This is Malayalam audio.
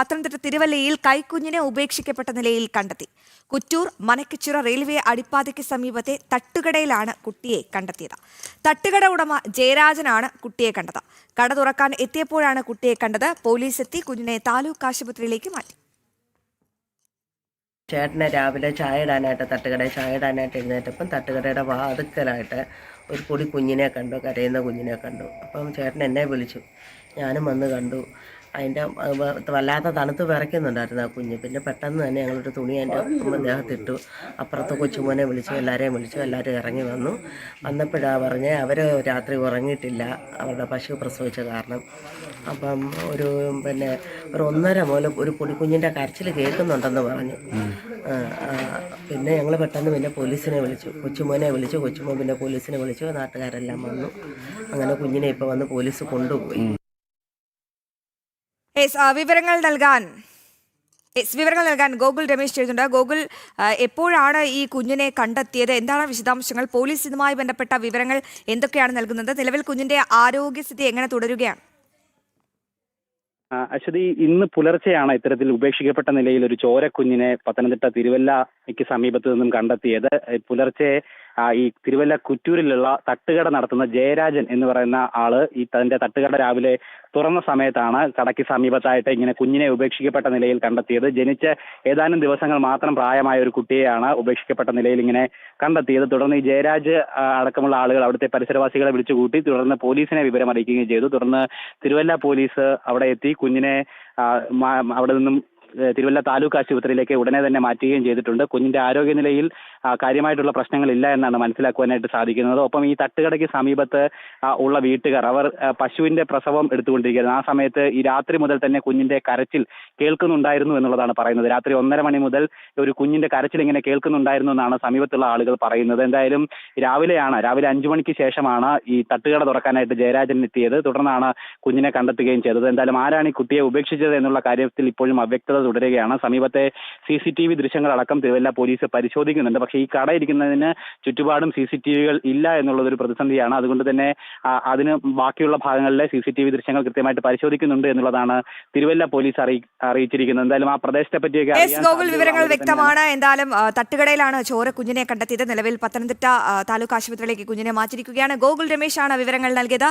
പത്തനംതിട്ട തിരുവല്ലയിൽ കൈക്കുഞ്ഞിനെ ഉപേക്ഷിക്കപ്പെട്ട നിലയിൽ കണ്ടെത്തി. കുറ്റൂർ മനക്കച്ചിറ റെയിൽവേ അടിപ്പാതയ്ക്ക് സമീപത്തെ തട്ടുകടയിലാണ് കുട്ടിയെ കണ്ടെത്തിയത്. തട്ടുകട ഉടമ ജയരാജനാണ് കുട്ടിയെ കണ്ടത്. കട തുറക്കാൻ എത്തിയപ്പോഴാണ് കുട്ടിയെ കണ്ടത്. പോലീസ് എത്തി കുഞ്ഞിനെ താലൂക്ക് ആശുപത്രിയിലേക്ക് മാറ്റി. ചേട്ടനെ രാവിലെ ചായ ഇടാനായിട്ട് തട്ടുകടയിൽ ചായ ഇടാനായിട്ട് എഴുന്നേറ്റപ്പം തട്ടുകടയുടെ വാതുക്കലായിട്ട് ഒരു പൊടി കുഞ്ഞിനെ കണ്ടു, കരയുന്ന കുഞ്ഞിനെ കണ്ടു. അപ്പം ചേട്ടൻ എന്നെ വിളിച്ചു, ഞാനും വന്ന് കണ്ടു. അതിൻ്റെ വല്ലാത്ത തണുത്ത് വിറയ്ക്കുന്നുണ്ടായിരുന്നു ആ കുഞ്ഞ്. പിന്നെ പെട്ടെന്ന് തന്നെ ഞങ്ങളൊരു തുണി അതിൻ്റെ ദേഹത്തിട്ടു. അപ്പുറത്ത് കൊച്ചുമോനെ വിളിച്ചു, എല്ലാവരെയും വിളിച്ചു. എല്ലാവരും ഇറങ്ങി വന്നപ്പോഴാണ് പറഞ്ഞ് അവർ രാത്രി ഉറങ്ങിയിട്ടില്ല, അവരുടെ പശു പ്രസവിച്ച കാരണം. അപ്പം ഒരു 1:30 മുതൽ ഒരു പൊടിക്കുഞ്ഞിൻ്റെ കരച്ചിൽ കേൾക്കുന്നുണ്ടെന്ന് പറഞ്ഞു. പിന്നെ ഞങ്ങൾ പെട്ടെന്ന് പോലീസിനെ വിളിച്ചു, കൊച്ചുമോനെ വിളിച്ചു. കൊച്ചുമോൻ പിന്നെ പോലീസിനെ വിളിച്ചു. നാട്ടുകാരെല്ലാം വന്നു. അങ്ങനെ കുഞ്ഞിനെ ഇപ്പോൾ വന്ന് പോലീസ് കൊണ്ടുപോയി. വിവരങ്ങൾ നൽകാൻ ഗോകുൽ രമേശ് ചെയ്യുന്നുണ്ട്. ഗോകുൽ, എപ്പോഴാണ് ഈ കുഞ്ഞിനെ കണ്ടെത്തിയത്? എന്താണ് വിശദാംശങ്ങൾ? പോലീസ് ഇതുമായി ബന്ധപ്പെട്ട വിവരങ്ങൾ എന്തൊക്കെയാണ് നൽകുന്നത്? നിലവിൽ കുഞ്ഞിന്റെ ആരോഗ്യസ്ഥിതി എങ്ങനെ തുടരുകയാണ്? അശ്വതി, ഇന്ന് പുലർച്ചെയാണ് ഇത്തരത്തിൽ ഉപേക്ഷിക്കപ്പെട്ട നിലയിൽ ഒരു ചോരക്കുഞ്ഞിനെ പത്തനംതിട്ട തിരുവല്ലയ്ക്ക് സമീപത്ത് നിന്നും കണ്ടെത്തിയത്. പുലർച്ചെ ഈ തിരുവല്ല കുറ്റൂരിലുള്ള തട്ടുകട നടത്തുന്ന ജയരാജൻ എന്ന് പറയുന്ന ആള് തന്റെ തട്ടുകട രാവിലെ തുറന്ന സമയത്താണ് കടയ്ക്ക് സമീപത്തായിട്ട് ഇങ്ങനെ കുഞ്ഞിനെ ഉപേക്ഷിക്കപ്പെട്ട നിലയിൽ കണ്ടെത്തിയത്. ജനിച്ച് ഏതാനും ദിവസങ്ങൾ മാത്രം പ്രായമായ ഒരു കുട്ടിയെയാണ് ഉപേക്ഷിക്കപ്പെട്ട നിലയിൽ ഇങ്ങനെ കണ്ടെത്തിയത്. തുടർന്ന് ഈ ജയരാജ് അടക്കമുള്ള ആളുകൾ അവിടുത്തെ പരിസരവാസികളെ വിളിച്ചുകൂട്ടി. തുടർന്ന് പോലീസിനെ വിവരം അറിയിക്കുകയും ചെയ്തു. തുടർന്ന് തിരുവല്ല പോലീസ് അവിടെ എത്തി കുഞ്ഞിനെ അവിടെ നിന്നും തിരുവല്ല താലൂക്ക് ആശുപത്രിയിലേക്ക് ഉടനെ തന്നെ മാറ്റുകയും ചെയ്തിട്ടുണ്ട്. കുഞ്ഞിന്റെ ആരോഗ്യനിലയിൽ കാര്യമായിട്ടുള്ള പ്രശ്നങ്ങളില്ല എന്നാണ് മനസ്സിലാക്കുവാനായിട്ട് സാധിക്കുന്നത്. ഒപ്പം ഈ തട്ടുകടയ്ക്ക് സമീപത്ത് ഉള്ള വീട്ടുകാർ അവർ പശുവിന്റെ പ്രസവം എടുത്തുകൊണ്ടിരിക്കുന്നത്. ആ സമയത്ത് ഈ രാത്രി മുതൽ തന്നെ കുഞ്ഞിന്റെ കരച്ചിൽ കേൾക്കുന്നുണ്ടായിരുന്നു എന്നുള്ളതാണ് പറയുന്നത്. രാത്രി 1:30 മണി മുതൽ ഒരു കുഞ്ഞിന്റെ കരച്ചിൽ ഇങ്ങനെ കേൾക്കുന്നുണ്ടായിരുന്നു എന്നാണ് സമീപത്തുള്ള ആളുകൾ പറയുന്നത്. എന്തായാലും രാവിലെ 5 മണിക്ക് ശേഷമാണ് ഈ തട്ടുകട തുറക്കാനായിട്ട് ജയരാജൻ എത്തിയത്. തുടർന്നാണ് കുഞ്ഞിനെ കണ്ടെത്തുകയും ചെയ്തത്. എന്തായാലും ആരാണ് ഈ കുട്ടിയെ ഉപേക്ഷിച്ചത് എന്നുള്ള കാര്യത്തിൽ ഇപ്പോഴും അവ്യക്തത തുടരുകയാണ്. സമീപത്തെ CCTV ദൃശ്യങ്ങളടക്കം തിരുവല്ല പോലീസ് പരിശോധിക്കുന്നുണ്ട്. പക്ഷേ ഈ കട ഇരിക്കുന്നതിന് ചുറ്റുപാടും CCTVകൾ ഇല്ല എന്നുള്ളതൊരു പ്രതിസന്ധിയാണ്. അതുകൊണ്ട് തന്നെ അതിന് ബാക്കിയുള്ള ഭാഗങ്ങളിലെ CCTV ദൃശ്യങ്ങൾ കൃത്യമായിട്ട് പരിശോധിക്കുന്നുണ്ട് എന്നുള്ളതാണ് തിരുവല്ല പോലീസ് അറിയിച്ചിരിക്കുന്നത്. എന്തായാലും ആ പ്രദേശത്തെ പറ്റിയൊക്കെ വിവരങ്ങൾ വ്യക്തമാണ്. എന്തായാലും തട്ടുകടയിലാണ് ചോര കുഞ്ഞിനെ കണ്ടെത്തിയത്. നിലവിൽ പത്തനംതിട്ട താലൂക്ക് ആശുപത്രിയിലേക്ക് കുഞ്ഞിനെ മാറ്റിയിരിക്കുകയാണ്. ഗോകുൽ രമേശാണ് വിവരങ്ങൾ നൽകിയത്.